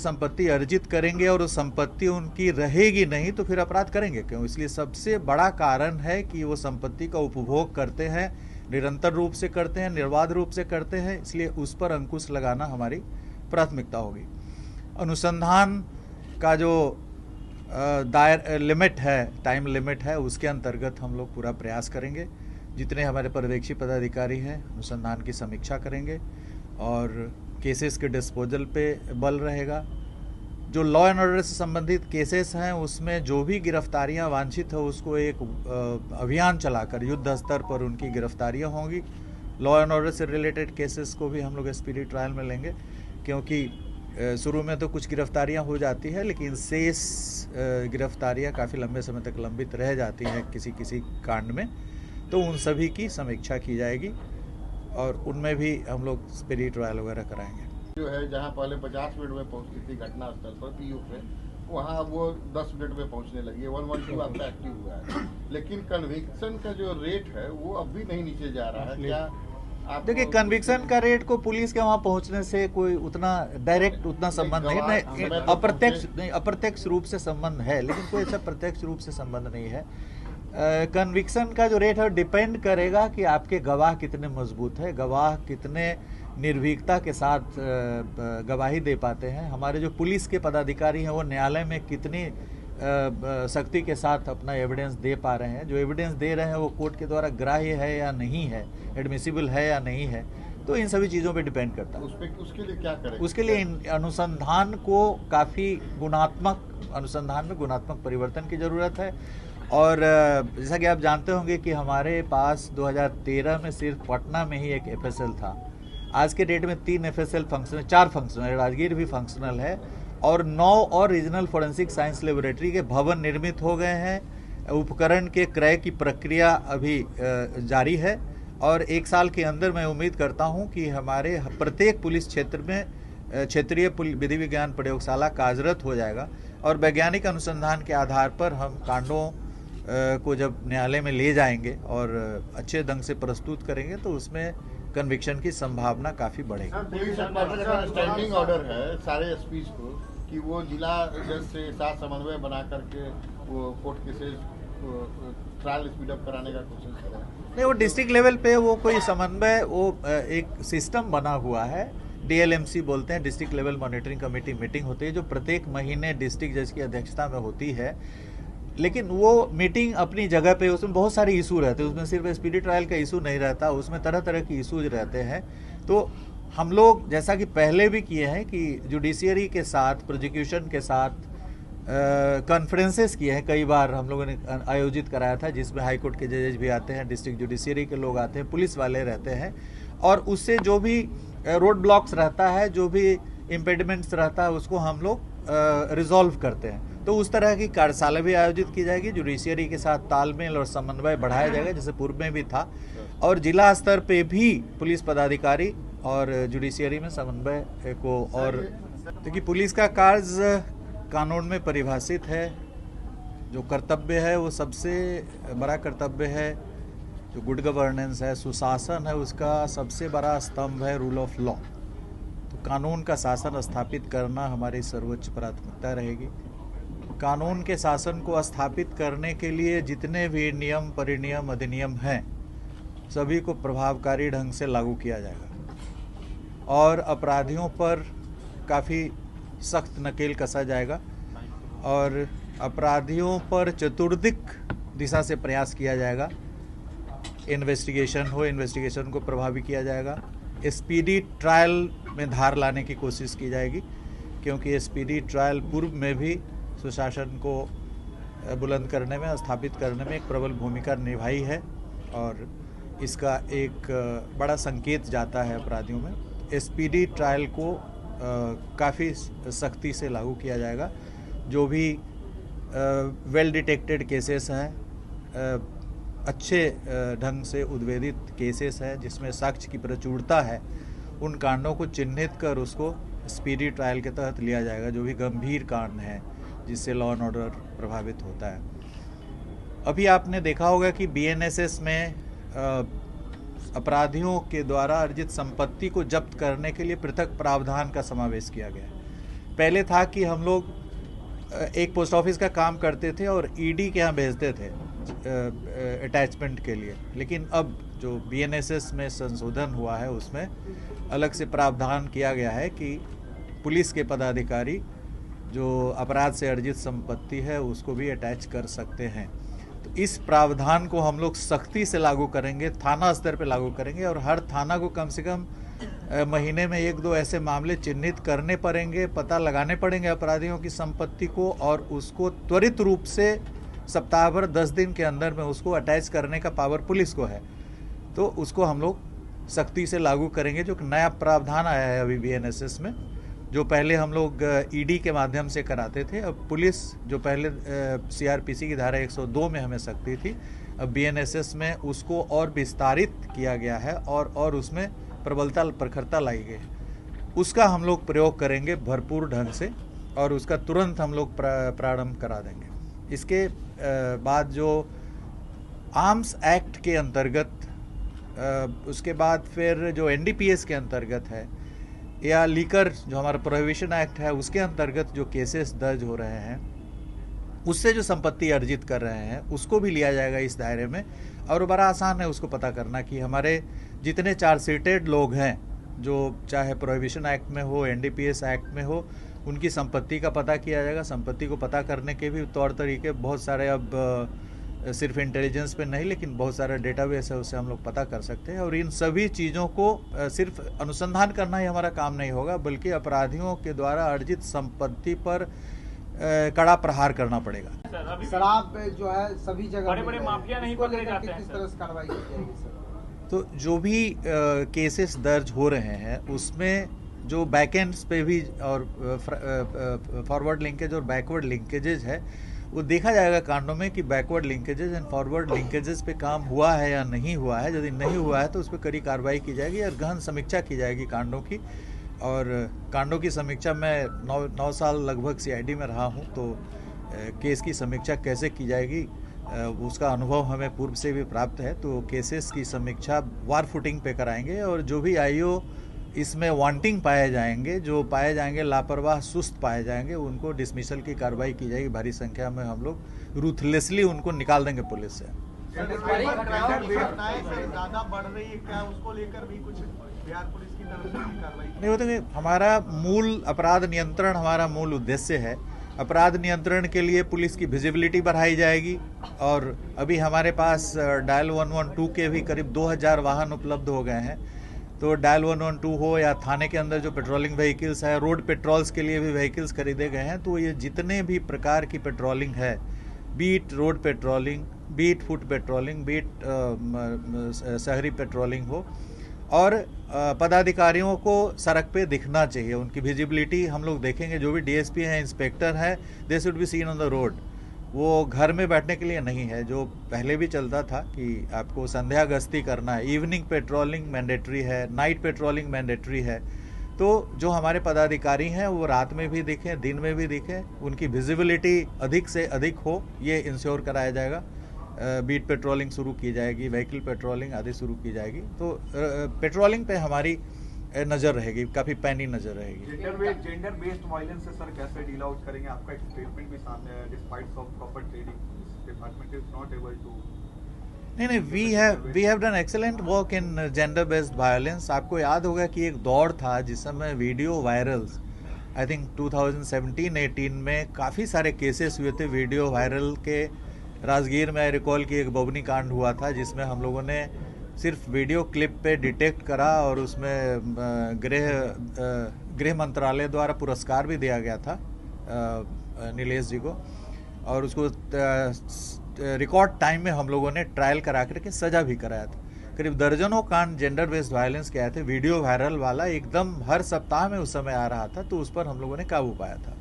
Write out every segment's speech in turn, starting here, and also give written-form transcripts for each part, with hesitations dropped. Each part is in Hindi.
संपत्ति अर्जित करेंगे और उस संपत्ति उनकी रहेगी नहीं तो फिर अपराध करेंगे क्यों। इसलिए सबसे बड़ा कारण है कि वो संपत्ति का उपभोग करते हैं, निरंतर रूप से करते हैं, निर्बाध रूप से करते हैं, इसलिए उस पर अंकुश लगाना हमारी प्राथमिकता होगी। अनुसंधान का जो लिमिट है, टाइम लिमिट है, उसके अंतर्गत हम लोग पूरा प्रयास करेंगे। जितने हमारे पर्यवेक्षी पदाधिकारी हैं अनुसंधान की समीक्षा करेंगे और केसेस के डिस्पोजल पे बल रहेगा। जो लॉ एंड ऑर्डर से संबंधित केसेस हैं उसमें जो भी गिरफ्तारियां वांछित है उसको एक अभियान चलाकर युद्ध स्तर पर उनकी गिरफ्तारियां होंगी। लॉ एंड ऑर्डर से रिलेटेड केसेस को भी हम लोग स्पीडी ट्रायल में लेंगे, क्योंकि शुरू में तो कुछ गिरफ्तारियां हो जाती है लेकिन शेष गिरफ्तारियां काफ़ी लंबे समय तक लंबित रह जाती हैं किसी किसी कांड में, तो उन सभी की समीक्षा की जाएगी और उनमें भी हम लोग स्पीडी ट्रायल वगैरह कराएंगे। जो है जहां पहले 50 मिनट में पहुंचती थी घटना स्थल पर पीयू पे, वहां वो 10 मिनट में पहुंचने लगी है। 112 आपका एक्टिव हुआ है, लेकिन कन्विक्शन का जो रेट है वो अब भी नहीं नीचे जा रहा है। क्या देखिए, कन्विक्शन का रेट को पुलिस के वहां पहुंचने से कोई उतना डायरेक्ट उतना संबंध नहीं, अप्रत्यक्ष रूप से संबंध है, लेकिन कोई ऐसा प्रत्यक्ष रूप से संबंध नहीं है। कन्विक्शन का जो रेट है डिपेंड करेगा कि आपके गवाह कितने मजबूत है, गवाह कितने निर्भीकता के साथ गवाही दे पाते हैं, हमारे जो पुलिस के पदाधिकारी हैं वो न्यायालय में कितनी सख्ती के साथ अपना एविडेंस दे पा रहे हैं, जो एविडेंस दे रहे हैं वो कोर्ट के द्वारा ग्राह्य है या नहीं है, एडमिसिबल है या नहीं है, तो इन सभी चीज़ों पे डिपेंड करता है। उसके लिए क्या करें? उसके लिए अनुसंधान को काफ़ी अनुसंधान में गुणात्मक परिवर्तन की ज़रूरत है। और जैसा कि आप जानते होंगे कि हमारे पास 2013 में सिर्फ पटना में ही एक FSL था। आज के डेट में 3 FSL फंक्शनल, 4 फंक्शनल, राजगीर भी फंक्शनल है और 9 और रीजनल फोरेंसिक साइंस लेबोरेटरी के भवन निर्मित हो गए हैं। उपकरण के क्रय की प्रक्रिया अभी जारी है और 1 साल के अंदर मैं उम्मीद करता हूं कि हमारे प्रत्येक पुलिस क्षेत्र में क्षेत्रीय विधि विज्ञान प्रयोगशाला कार्यरत हो जाएगा और वैज्ञानिक अनुसंधान के आधार पर हम कांडों को जब न्यायालय में ले जाएंगे और अच्छे ढंग से प्रस्तुत करेंगे तो उसमें कन्विक्शन की संभावना काफ़ी बढ़ेगी। पुलिस स्टैंडिंग ऑर्डर है सारे एसपीज को कि वो जिला जज से साथ समन्वय बना करके वो court cases trial speed up कराने का कोशिश करें। नहीं, वो डिस्ट्रिक्ट लेवल पे वो कोई समन्वय, वो एक सिस्टम बना हुआ है, DLMC बोलते हैं, district level monitoring committee meeting होती है जो प्रत्येक महीने डिस्ट्रिक्ट जज की अध्यक्षता में होती है। लेकिन वो मीटिंग अपनी जगह पे, उसमें बहुत सारे इशू रहते हैं, उसमें सिर्फ स्पीडी ट्रायल का इशू नहीं रहता, उसमें तरह तरह की इशूज रहते हैं। तो हम लोग जैसा कि पहले भी किए हैं कि जुडिशियरी के साथ, प्रोसिक्यूशन के साथ कॉन्फ्रेंसेस किए हैं, कई बार हम लोगों ने आयोजित कराया था जिसमें हाई कोर्ट के जजेज भी आते हैं, डिस्ट्रिक्ट जुडिशियरी के लोग आते हैं, पुलिस वाले रहते हैं और उससे जो भी रोड ब्लॉक्स रहता है, जो भी इम्पेडिमेंट्स रहता है उसको हम लोग रिजॉल्व करते हैं। तो उस तरह की कार्यशाला भी आयोजित की जाएगी, जुडिशियरी के साथ तालमेल और समन्वय बढ़ाया जाएगा जैसे पूर्व में भी था, और जिला स्तर पे भी पुलिस पदाधिकारी और जुडिशियरी में समन्वय को। और देखिए, पुलिस का कार्य कानून में परिभाषित है, जो कर्तव्य है वो सबसे बड़ा कर्तव्य है, जो गुड गवर्नेंस है, सुशासन है, उसका सबसे बड़ा स्तंभ है रूल ऑफ लॉ। तो कानून का शासन स्थापित करना हमारी सर्वोच्च प्राथमिकता रहेगी। कानून के शासन को स्थापित करने के लिए जितने भी नियम, परिनियम, अधिनियम हैं सभी को प्रभावकारी ढंग से लागू किया जाएगा और अपराधियों पर काफ़ी सख्त नकेल कसा जाएगा और अपराधियों पर चतुर्दिक दिशा से प्रयास किया जाएगा। इन्वेस्टिगेशन को प्रभावी किया जाएगा। स्पीडी ट्रायल में धार लाने की कोशिश की जाएगी, क्योंकि स्पीडी ट्रायल पूर्व में भी सुशासन को बुलंद करने में, स्थापित करने में एक प्रबल भूमिका निभाई है और इसका एक बड़ा संकेत जाता है अपराधियों में। स्पीडी ट्रायल को काफ़ी सख्ती से लागू किया जाएगा। जो भी वेल डिटेक्टेड केसेस हैं, अच्छे ढंग से उद्वेदित केसेस हैं जिसमें साक्ष्य की प्रचुरता है, उन कांडों को चिन्हित कर उसको स्पीडी ट्रायल के तहत लिया जाएगा। जो भी गंभीर कांड हैं जिससे लॉ एंड ऑर्डर प्रभावित होता है। अभी आपने देखा होगा कि BNSS में अपराधियों के द्वारा अर्जित संपत्ति को जब्त करने के लिए पृथक प्रावधान का समावेश किया गया है। पहले था कि हम लोग एक पोस्ट ऑफिस का काम करते थे और ईडी के यहाँ भेजते थे अटैचमेंट के लिए, लेकिन अब जो बीएनएसएस में संशोधन हुआ है उसमें अलग से प्रावधान किया गया है कि पुलिस के पदाधिकारी जो अपराध से अर्जित संपत्ति है उसको भी अटैच कर सकते हैं। तो इस प्रावधान को हम लोग सख्ती से लागू करेंगे, थाना स्तर पे लागू करेंगे और हर थाना को कम से कम महीने में 1-2 ऐसे मामले चिन्हित करने पड़ेंगे, पता लगाने पड़ेंगे अपराधियों की संपत्ति को और उसको त्वरित रूप से सप्ताह भर 10 दिन के अंदर में उसको अटैच करने का पावर पुलिस को है। तो उसको हम लोग सख्ती से लागू करेंगे। जो नया प्रावधान आया है अभी बीएनएसएस में, जो पहले हम लोग ईडी के माध्यम से कराते थे, अब पुलिस जो पहले सीआरपीसी की धारा 102 में हमें सख्ती थी, अब बीएनएसएस में उसको और विस्तारित किया गया है और उसमें प्रबलता प्रखरता लाई गई है। उसका हम लोग प्रयोग करेंगे भरपूर ढंग से और उसका तुरंत हम लोग प्रारंभ करा देंगे। इसके बाद जो आर्म्स एक्ट के अंतर्गत, उसके बाद फिर जो एनडीपीएस के अंतर्गत है या लीकर जो हमारा प्रोहिबिशन एक्ट है उसके अंतर्गत जो केसेस दर्ज हो रहे हैं, उससे जो संपत्ति अर्जित कर रहे हैं उसको भी लिया जाएगा इस दायरे में। और बड़ा आसान है उसको पता करना कि हमारे जितने चार्जशीटेड लोग हैं, जो चाहे प्रोहिबिशन एक्ट में हो, एनडीपीएस एक्ट में हो, उनकी संपत्ति का पता किया जाएगा। संपत्ति को पता करने के भी तौर तरीके बहुत सारे, अब सिर्फ इंटेलिजेंस पे नहीं लेकिन बहुत सारा डेटाबेस है, उससे हम लोग पता कर सकते हैं। और इन सभी चीज़ों को सिर्फ अनुसंधान करना ही हमारा काम नहीं होगा, बल्कि अपराधियों के द्वारा अर्जित संपत्ति पर कड़ा प्रहार करना पड़ेगा। शराब जो है सभी जगह बड़े-बड़े माफिया नहीं पकड़े जाते हैं, किस तरह से कार्रवाई की जाएगी सर? तो जो भी केसेस दर्ज हो रहे हैं उसमें जो बैकएंड्स पे भी और फॉरवर्ड लिंकेज और बैकवर्ड लिंकेजेज है वो देखा जाएगा कांडों में कि backward linkages and forward linkages पे काम हुआ है या नहीं हुआ है। यदि नहीं हुआ है तो उस पर कड़ी कार्रवाई की जाएगी और गहन समीक्षा की जाएगी कांडों की। और कांडों की समीक्षा मैं 9 साल लगभग सीआईडी में रहा हूं, तो केस की समीक्षा कैसे की जाएगी उसका अनुभव हमें पूर्व से भी प्राप्त है। तो केसेस की समीक्षा वार फुटिंग पे कराएंगे और जो भी आईओ इसमें वांटिंग पाए जाएंगे, जो पाए जाएंगे लापरवाह सुस्त पाए जाएंगे, उनको डिसमिसल की कार्रवाई की जाएगी। भारी संख्या में हम लोग रूथलेसली उनको निकाल देंगे पुलिस से। ज्यादा बढ़ रही है क्या, उसको लेकर भी कुछ बिहार पुलिस की तरफ से कार्रवाई नहीं होता कि हमारा मूल अपराध नियंत्रण हमारा मूल उद्देश्य है। अपराध नियंत्रण के लिए पुलिस की विजिबिलिटी बढ़ाई जाएगी और अभी हमारे पास डायल 112 के भी करीब 2000 वाहन उपलब्ध हो गए हैं। तो डायल 112 हो या थाने के अंदर जो पेट्रोलिंग व्हीकल्स है, रोड पेट्रोल्स के लिए भी व्हीकल्स खरीदे गए हैं। तो ये जितने भी प्रकार की पेट्रोलिंग है, beat road patrolling, beat foot patrolling, beat शहरी पेट्रोलिंग हो, और पदाधिकारियों को सड़क पे दिखना चाहिए, उनकी विजिबिलिटी हम लोग देखेंगे। जो भी डीएसपी हैं, इंस्पेक्टर हैं, they should be seen on the road. वो घर में बैठने के लिए नहीं है, जो पहले भी चलता था कि आपको संध्या गश्ती करना है। इवनिंग पेट्रोलिंग मैंडेटरी है, नाइट पेट्रोलिंग मैंडेटरी है। तो जो हमारे पदाधिकारी हैं वो रात में भी दिखें, दिन में भी दिखें, उनकी विजिबिलिटी अधिक से अधिक हो, ये इंश्योर कराया जाएगा। बीट पेट्रोलिंग शुरू की जाएगी, व्हीकल पेट्रोलिंग आदि शुरू की जाएगी। तो पेट्रोलिंग पे हमारी नज़र रहेगी, काफ़ी पैनी नज़र रहेगी। जेंडर बेस्ड वायलेंस से सर कैसे डील आउट करेंगे? आपका एक स्टेटमेंट भी सामने है, despite of proper trading department is not able to. नहीं, we have done excellent work in gender based violence. आपको याद होगा कि एक दौर था जिस समय वीडियो वायरल्स, आई थिंक 2017-18 में काफ़ी सारे केसेस हुए थे वीडियो वायरल के। राजगीर में आई रिकॉल की एक बबनी कांड हुआ था जिसमें हम लोगों ने सिर्फ वीडियो क्लिप पे डिटेक्ट करा और उसमें गृह मंत्रालय द्वारा पुरस्कार भी दिया गया था नीलेश जी को, और उसको रिकॉर्ड टाइम में हम लोगों ने ट्रायल करा करके सजा भी कराया था। करीब दर्जनों कांड जेंडर बेस्ड वायलेंस के आए थे। वीडियो वायरल वाला एकदम हर सप्ताह में उस समय आ रहा था, तो उस पर हम लोगों ने काबू पाया था।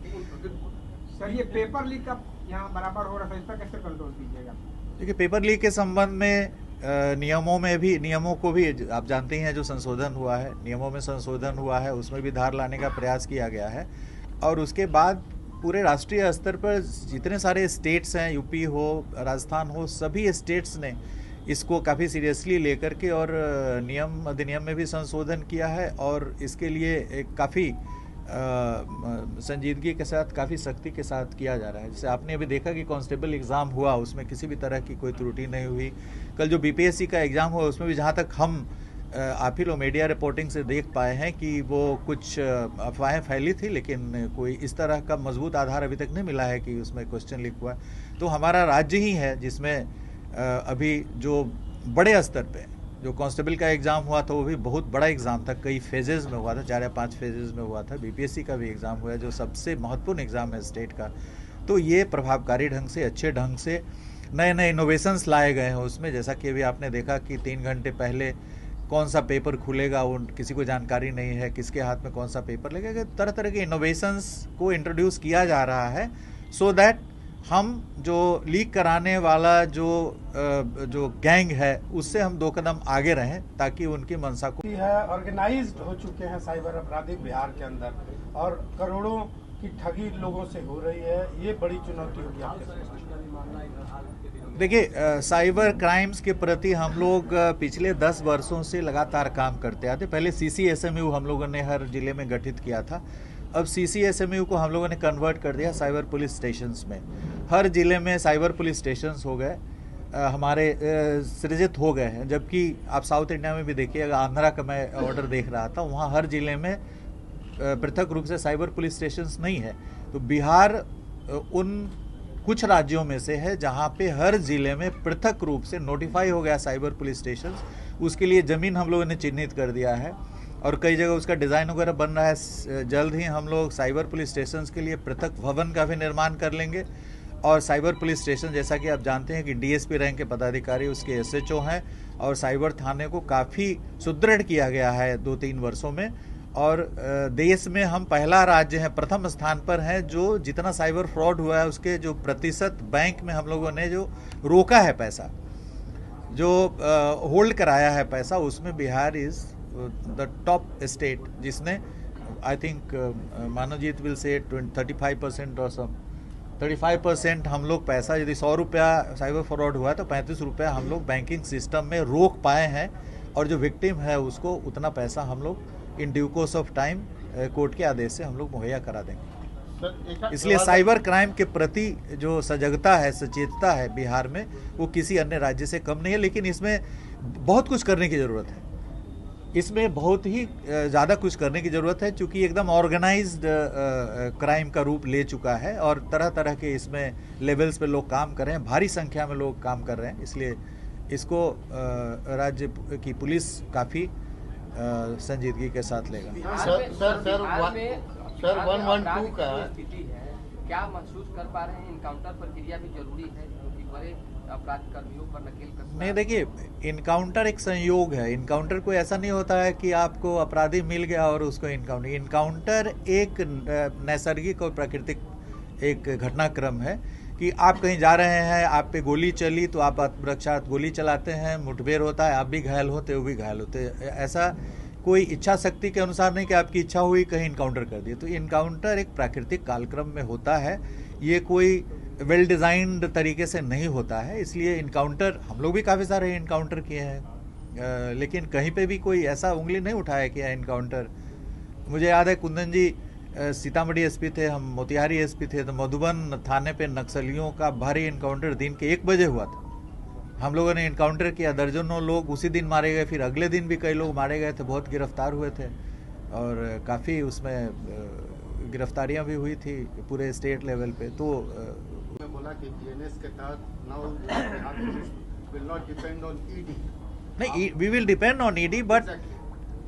सर, ये पेपर लीक अब यहाँ बराबर हो रहा था, इस पर कैसे कंट्रोल कीजिएगा? देखिए, पेपर लीक के संबंध में नियमों को भी आप जानते हैं, जो संशोधन हुआ है, नियमों में संशोधन हुआ है, उसमें भी धार लाने का प्रयास किया गया है। और उसके बाद पूरे राष्ट्रीय स्तर पर जितने सारे स्टेट्स हैं, यूपी हो, राजस्थान हो, सभी स्टेट्स ने इसको काफ़ी सीरियसली लेकर के और नियम अधिनियम में भी संशोधन किया है और इसके लिए एक काफ़ी संजीदगी के साथ, काफ़ी सख्ती के साथ किया जा रहा है। जैसे आपने अभी देखा कि कांस्टेबल एग्ज़ाम हुआ, उसमें किसी भी तरह की कोई त्रुटि नहीं हुई। कल जो बीपीएससी का एग्ज़ाम हुआ उसमें भी जहाँ तक हम आप ही लोग मीडिया रिपोर्टिंग से देख पाए हैं कि वो कुछ अफवाहें फैली थी, लेकिन कोई इस तरह का मजबूत आधार अभी तक नहीं मिला है कि उसमें क्वेश्चन लीक हुआ। तो हमारा राज्य ही है जिसमें अभी जो बड़े स्तर पे जो कांस्टेबल का एग्ज़ाम हुआ था वो भी बहुत बड़ा एग्ज़ाम था, कई फेजेज़ में हुआ था, 4 या 5 फेजेज़ में हुआ था। बीपीएससी का भी एग्ज़ाम हुआ है जो सबसे महत्वपूर्ण एग्ज़ाम है स्टेट का। तो ये प्रभावकारी ढंग से, अच्छे ढंग से नए नए इनोवेशंस लाए गए हैं उसमें। जैसा कि अभी आपने देखा कि 3 घंटे पहले कौन सा पेपर खुलेगा वो किसी को जानकारी नहीं है, किसके हाथ में कौन सा पेपर लगेगा। तरह तरह के इनोवेशंस को इंट्रोड्यूस किया जा रहा है सो दैट हम जो लीक कराने वाला जो गैंग है उससे हम 2 कदम आगे रहें ताकि उनकी मंशा को है। ऑर्गेनाइज्ड हो चुके हैं साइबर अपराधी बिहार के अंदर और करोड़ों की ठगी लोगों से हो रही है। ये बड़ी चुनौती होगी आपके सामने। देखिए, साइबर क्राइम्स के प्रति हम लोग पिछले 10 वर्षों से लगातार काम करते आते। पहले CCSMU हम लोगों ने हर जिले में गठित किया था। अब CCSMU को हम लोगों ने कन्वर्ट कर दिया साइबर पुलिस स्टेशंस में। हर जिले में साइबर पुलिस स्टेशंस हो गए, हमारे सृजित हो गए हैं। जबकि आप साउथ इंडिया में भी देखिएगा, आंध्रा का मैं ऑर्डर देख रहा था, वहाँ हर जिले में पृथक रूप से साइबर पुलिस स्टेशंस नहीं है। तो बिहार उन कुछ राज्यों में से है जहाँ पे हर जिले में पृथक रूप से नोटिफाई हो गया साइबर पुलिस स्टेशंस। उसके लिए ज़मीन हम लोगों ने चिन्हित कर दिया है और कई जगह उसका डिज़ाइन वगैरह बन रहा है। जल्द ही हम लोग साइबर पुलिस स्टेशंस के लिए पृथक भवन का भी निर्माण कर लेंगे। और साइबर पुलिस स्टेशन, जैसा कि आप जानते हैं कि DSP रैंक के पदाधिकारी उसके SHO हैं और साइबर थाने को काफ़ी सुदृढ़ किया गया है 2-3 वर्षों में। और देश में हम पहला राज्य है, प्रथम स्थान पर है जो जितना साइबर फ्रॉड हुआ है उसके जो प्रतिशत बैंक में हम लोगों ने जो रोका है पैसा, जो होल्ड कराया है पैसा, उसमें Bihar is the top state जिसने I think Manavjit will say 35% और सम 35% हम लोग पैसा, यदि 100 रुपया साइबर फ्रॉड हुआ है तो 35 रुपया हम लोग बैंकिंग सिस्टम में रोक पाए हैं और जो विक्टिम है उसको उतना पैसा हम लोग in due course of time court के आदेश से हम लोग मुहैया करा देंगे। इसलिए साइबर क्राइम के प्रति जो सजगता है, सचेतता है बिहार में, वो किसी अन्य राज्य से कम नहीं है। लेकिन इसमें बहुत कुछ करने की ज़रूरत है, इसमें बहुत ही ज़्यादा कुछ करने की ज़रूरत है, क्योंकि एकदम ऑर्गेनाइज्ड क्राइम का रूप ले चुका है और तरह तरह के इसमें लेवल्स पे लोग काम कर रहे हैं, भारी संख्या में लोग काम कर रहे हैं। इसलिए इसको राज्य की पुलिस काफ़ी संजीदगी के साथ लेगा। सर 112 का क्या महसूस कर पा रहे हैं? इनकाउंटर प्रक्रिया भी जरूरी है क्योंकि बड़े अपराध कर्मियों पर नकेल कसना। नहीं, देखिए, इनकाउंटर एक संयोग है। इनकाउंटर कोई ऐसा नहीं होता है कि आपको अपराधी मिल गया और उसको इनकाउंटर एक नैसर्गिक और प्राकृतिक एक घटनाक्रम है कि आप कहीं जा रहे हैं, आप पे गोली चली तो आप आत्मरक्षार्थ गोली चलाते हैं, मुठभेड़ होता है, आप भी घायल होते, वो भी घायल होते। ऐसा कोई इच्छा शक्ति के अनुसार नहीं कि आपकी इच्छा हुई कहीं इनकाउंटर कर दिए। तो इनकाउंटर एक प्राकृतिक कालक्रम में होता है, ये कोई वेल डिज़ाइंड तरीके से नहीं होता है। इसलिए इनकाउंटर हम लोग भी काफ़ी सारे इनकाउंटर किए हैं, लेकिन कहीं पे भी कोई ऐसा उंगली नहीं उठाया किया इनकाउंटर। मुझे याद है कुंदन जी सीतामढ़ी SP थे, हम मोतिहारी SP थे, तो मधुबन थाने पे नक्सलियों का भारी इनकाउंटर दिन के 1 बजे हुआ था। हम लोगों ने इनकाउंटर किया, दर्जनों लोग उसी दिन मारे गए, फिर अगले दिन भी कई लोग मारे गए थे, बहुत गिरफ्तार हुए थे और काफ़ी उसमें गिरफ्तारियां भी हुई थी पूरे स्टेट लेवल पे। तो बोला कि BNS के तहत now will not depend on ED। नहीं, we will depend on ED, but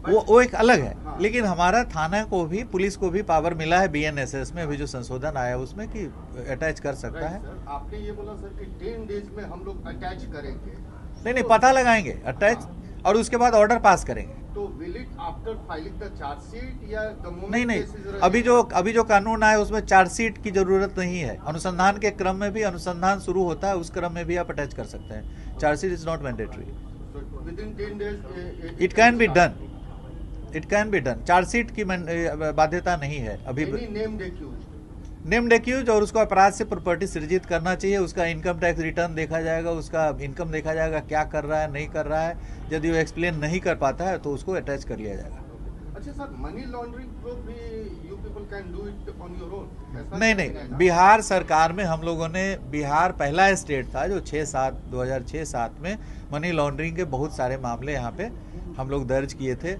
वो एक अलग है। लेकिन हमारा थाना को भी, पुलिस को भी पावर मिला है BNSS में अभी जो संशोधन आया उसमें कि अटैच कर सकता है। आपने ये बोला सर कि 10 डेज में हम लोग अटैच करेंगे। नहीं, पता लगाएंगे अटैच और उसके बाद ऑर्डर पास करेंगे। तो will it after filing the chargesheet या द मोमेंट? नहीं, अभी जो कानून आया उसमें चार्जशीट की जरूरत नहीं है। अनुसंधान के क्रम में भी अनुसंधान शुरू होता है, उस क्रम में भी आप अटैच कर सकते हैं। Chargesheet is not mandatory. Within 10 days it can be done, it can be done. Chargesheet की बाध्यता नहीं है अभी। नेम्ड एक्यूज और उसको अपराध से प्रॉपर्टी सृजित करना चाहिए, उसका इनकम टैक्स रिटर्न देखा जाएगा, उसका इनकम देखा जाएगा, क्या कर रहा है नहीं कर रहा है। यदि वो एक्सप्लेन नहीं कर पाता है तो उसको अटैच कर लिया जाएगा। अच्छा सर, मनी लॉन्ड्रिंग को भी UP can do it on your own. ऐसा नहीं नहीं, बिहार सरकार में हम लोगों ने, बिहार पहला स्टेट था जो 2006-07 में मनी लॉन्ड्रिंग के बहुत सारे मामले यहाँ पे हम लोग दर्ज किए थे।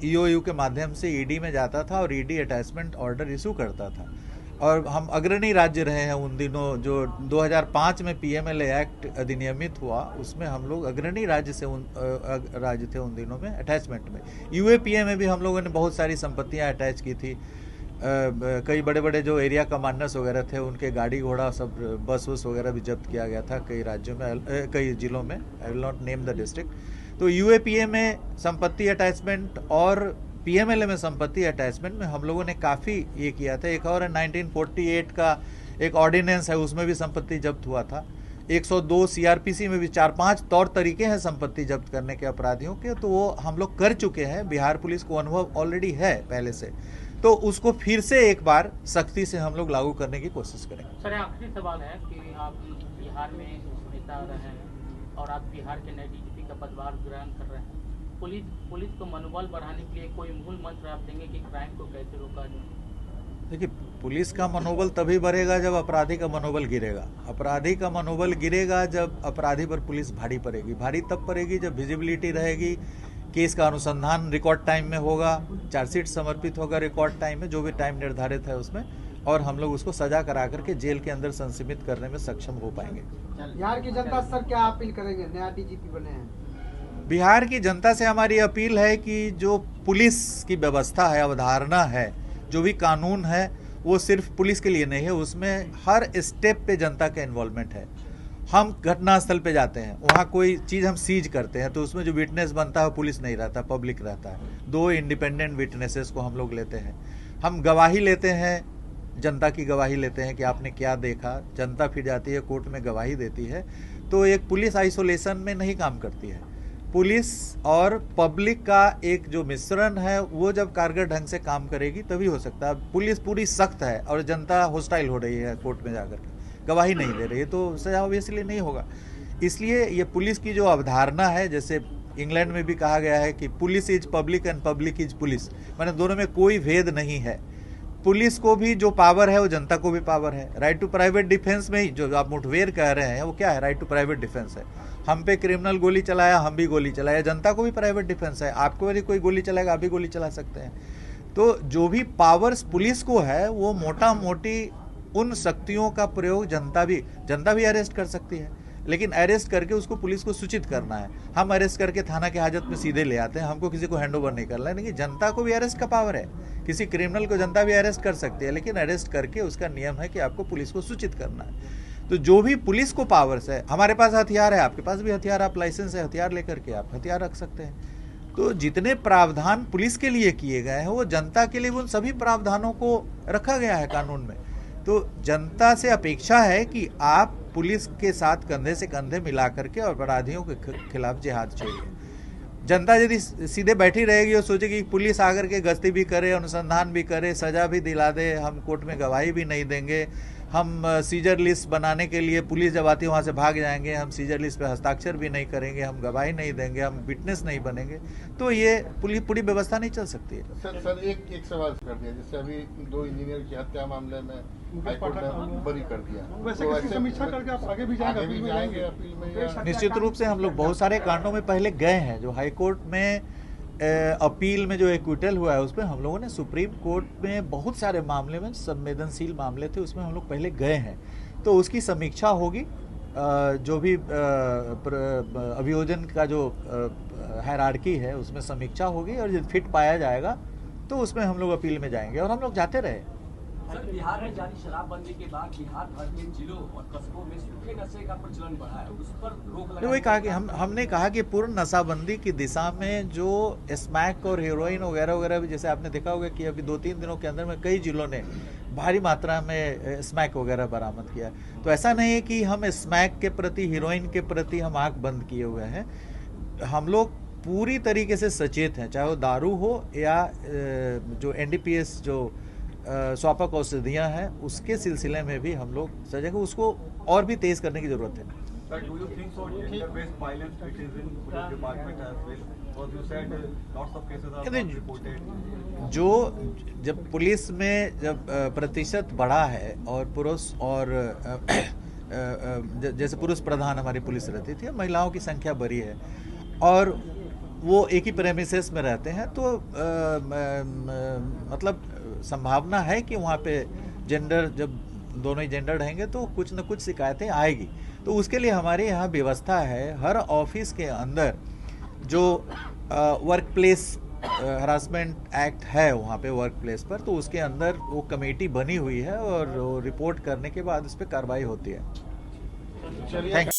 EOU के माध्यम से ED में जाता था और ED अटैचमेंट ऑर्डर इशू करता था, और हम अग्रणी राज्य रहे हैं उन दिनों। जो 2005 में PMLA एक्ट अधिनियमित हुआ, उसमें हम लोग अग्रणी राज्य थे उन दिनों में अटैचमेंट में। UAPA में भी हम लोगों ने बहुत सारी संपत्तियां अटैच की थी। कई बड़े बड़े जो एरिया कमांडर्स वगैरह थे उनके गाड़ी घोड़ा सब, बस वगैरह भी जब्त किया गया था कई राज्यों में, कई जिलों में। I will not name the district. तो UAPA में संपत्ति अटैचमेंट और PMLA में संपत्ति अटैचमेंट में हम लोगों ने काफ़ी ये किया था। एक और 1948 का एक ऑर्डिनेंस है, उसमें भी संपत्ति जब्त हुआ था। 102 CRPC में भी 4-5 तौर तरीके हैं संपत्ति जब्त करने के अपराधियों के, तो वो हम लोग कर चुके हैं। बिहार पुलिस को अनुभव ऑलरेडी है पहले से, तो उसको फिर से एक बार सख्ती से हम लोग लागू करने की कोशिश करेंगे। सर, आखिरी सवाल है कि आप बिहार में नेता रहे हैं और आप बिहार के नए DGP का पदभार ग्रहण कर रहे हैं। पुलिस को मनोबल बढ़ाने के लिए कोई मूल मंत्र आप देंगे कि क्राइम को कैसे रोका जाए? देखिए, पुलिस का मनोबल तभी बढ़ेगा जब अपराधी का मनोबल गिरेगा। अपराधी का मनोबल गिरेगा जब अपराधी पर पुलिस भारी पड़ेगी। भारी तब पड़ेगी जब विजिबिलिटी रहेगी, केस का अनुसंधान रिकॉर्ड टाइम में होगा, चार्जशीट समर्पित होगा रिकॉर्ड टाइम में, जो भी टाइम निर्धारित है उसमें, और हम लोग उसको सजा करा करके जेल के अंदर संसीमित करने में सक्षम हो पाएंगे। बिहार की जनता सर क्या अपील करेंगे? नया DGP बने हैं, बिहार की जनता से हमारी अपील है कि जो पुलिस की व्यवस्था है, अवधारणा है, जो भी कानून है, वो सिर्फ पुलिस के लिए नहीं है, उसमें हर स्टेप पे जनता का इन्वॉल्वमेंट है। हम घटनास्थल पे जाते हैं, वहाँ कोई चीज़ हम सीज करते हैं, तो उसमें जो विटनेस बनता है पुलिस नहीं रहता, पब्लिक रहता है। 2 इंडिपेंडेंट विटनेसेस को हम लोग लेते हैं। हम गवाही लेते हैं, जनता की गवाही लेते हैं कि आपने क्या देखा। जनता फिर जाती है कोर्ट में गवाही देती है। तो एक पुलिस आइसोलेशन में नहीं काम करती है। पुलिस और पब्लिक का एक जो मिश्रण है, वो जब कारगर ढंग से काम करेगी तभी हो सकता है। पुलिस पूरी सख्त है और जनता हॉस्टाइल हो रही है, कोर्ट में जाकर के गवाही नहीं दे रही है, तो सजा ऑब्वियसली नहीं होगा। इसलिए ये पुलिस की जो अवधारणा है, जैसे इंग्लैंड में भी कहा गया है कि police is public and public is police, माने दोनों में कोई भेद नहीं है। पुलिस को भी जो पावर है वो जनता को भी पावर है। राइट टू प्राइवेट डिफेंस में ही जो आप मुठभेड़ कह रहे हैं, वो क्या है? राइट टू प्राइवेट डिफेंस है। हम पे क्रिमिनल गोली चलाया, हम भी गोली चलाया, जनता को भी प्राइवेट डिफेंस है। आपको यदि कोई गोली चलाएगा, आप भी गोली चला सकते हैं। तो जो भी पावर्स पुलिस को है, वो मोटा मोटी उन शक्तियों का प्रयोग जनता भी अरेस्ट कर सकती है, लेकिन अरेस्ट करके उसको पुलिस को सूचित करना है। हम अरेस्ट करके थाना के हाजत में सीधे ले आते हैं, हमको किसी को हैंड ओवर नहीं करना है। लेकिन जनता को भी अरेस्ट का पावर है, किसी क्रिमिनल को जनता भी अरेस्ट कर सकती है, लेकिन अरेस्ट करके उसका नियम है कि आपको पुलिस को सूचित करना है। तो जो भी पुलिस को पावर्स है, हमारे पास हथियार है, आपके पास भी हथियार, आप लाइसेंस है, हथियार लेकर के आप हथियार रख सकते हैं। तो जितने प्रावधान पुलिस के लिए किए गए हैं, वो जनता के लिए उन सभी प्रावधानों को रखा गया है कानून में। तो जनता से अपेक्षा है कि आप पुलिस के साथ कंधे से कंधे मिला करके और अपराधियों के खिलाफ जिहाद छेड़िए। जनता यदि सीधे बैठी रहेगी और सोचेगी कि पुलिस आकर के गश्ती भी करे, अनुसंधान भी करे, सजा भी दिला दे, हम कोर्ट में गवाही भी नहीं देंगे, हम सीजर लिस्ट बनाने के लिए पुलिस जब आती है वहाँ से भाग जाएंगे, हम सीजर लिस्ट पे हस्ताक्षर भी नहीं करेंगे, हम गवाही नहीं देंगे, हम विटनेस नहीं बनेंगे, तो ये पूरी व्यवस्था नहीं चल सकती है। सर एक सवाल कर दिया, जैसे अभी 2 इंजीनियर की हत्या मामले में हाईकोर्ट ने बरी कर दिया, वैसे समीक्षा करके आप आगे भी जाएंगे अपील में या? निश्चित रूप से हम लोग बहुत सारे कांडों में पहले गए हैं। जो हाईकोर्ट में अपील में जो एक्विटल हुआ है, उसमें हम लोगों ने सुप्रीम कोर्ट में बहुत सारे मामले में, संवेदनशील मामले थे, उसमें हम लोग पहले गए हैं। तो उसकी समीक्षा होगी, जो भी अभियोजन का जो हायरार्की है उसमें समीक्षा होगी, और जब फिट पाया जाएगा तो उसमें हम लोग अपील में जाएंगे, और हम लोग जाते रहे। सर, बिहार में जारी शराबबंदी के बाद बिहार भर के जिलों और कस्बों में सूखे नशे का प्रचलन बढ़ा है, उस पर रोक लगाने वही कहा कि हमने कहा कि पूर्ण नशाबंदी की दिशा में जो स्मैक और हेरोइन वगैरह भी, जैसे आपने देखा होगा कि अभी 2-3 दिनों के अंदर में कई जिलों ने भारी मात्रा में स्मैक वगैरह बरामद किया। तो ऐसा नहीं है कि हम स्मैक के प्रति, हीरोइन के प्रति हम आंख बंद किए हुए हैं। हम लोग पूरी तरीके से सचेत हैं, चाहे वो दारू हो या जो NDPS जो स्वापक औषधियाँ हैं, उसके सिलसिले में भी हम लोग सजग, उसको और भी तेज करने की जरूरत है। Sir, do you think so gender-based violence which is in police department as well? Because you said lots of cases are नहीं, not reported. जो जब पुलिस में जब प्रतिशत बढ़ा है और पुरुष और जैसे पुरुष प्रधान हमारी पुलिस रहती थी, महिलाओं की संख्या बढ़ी है और वो एक ही प्रेमिसेस में रहते हैं, तो मतलब संभावना है कि वहाँ पे जेंडर, जब दोनों ही जेंडर रहेंगे तो कुछ न कुछ शिकायतें आएगी। तो उसके लिए हमारे यहाँ व्यवस्था है, हर ऑफिस के अंदर जो वर्क प्लेस हरासमेंट एक्ट है वहाँ पे वर्क प्लेस पर, तो उसके अंदर वो कमेटी बनी हुई है और वो रिपोर्ट करने के बाद उस पर कार्रवाई होती है। चलिए। थैंक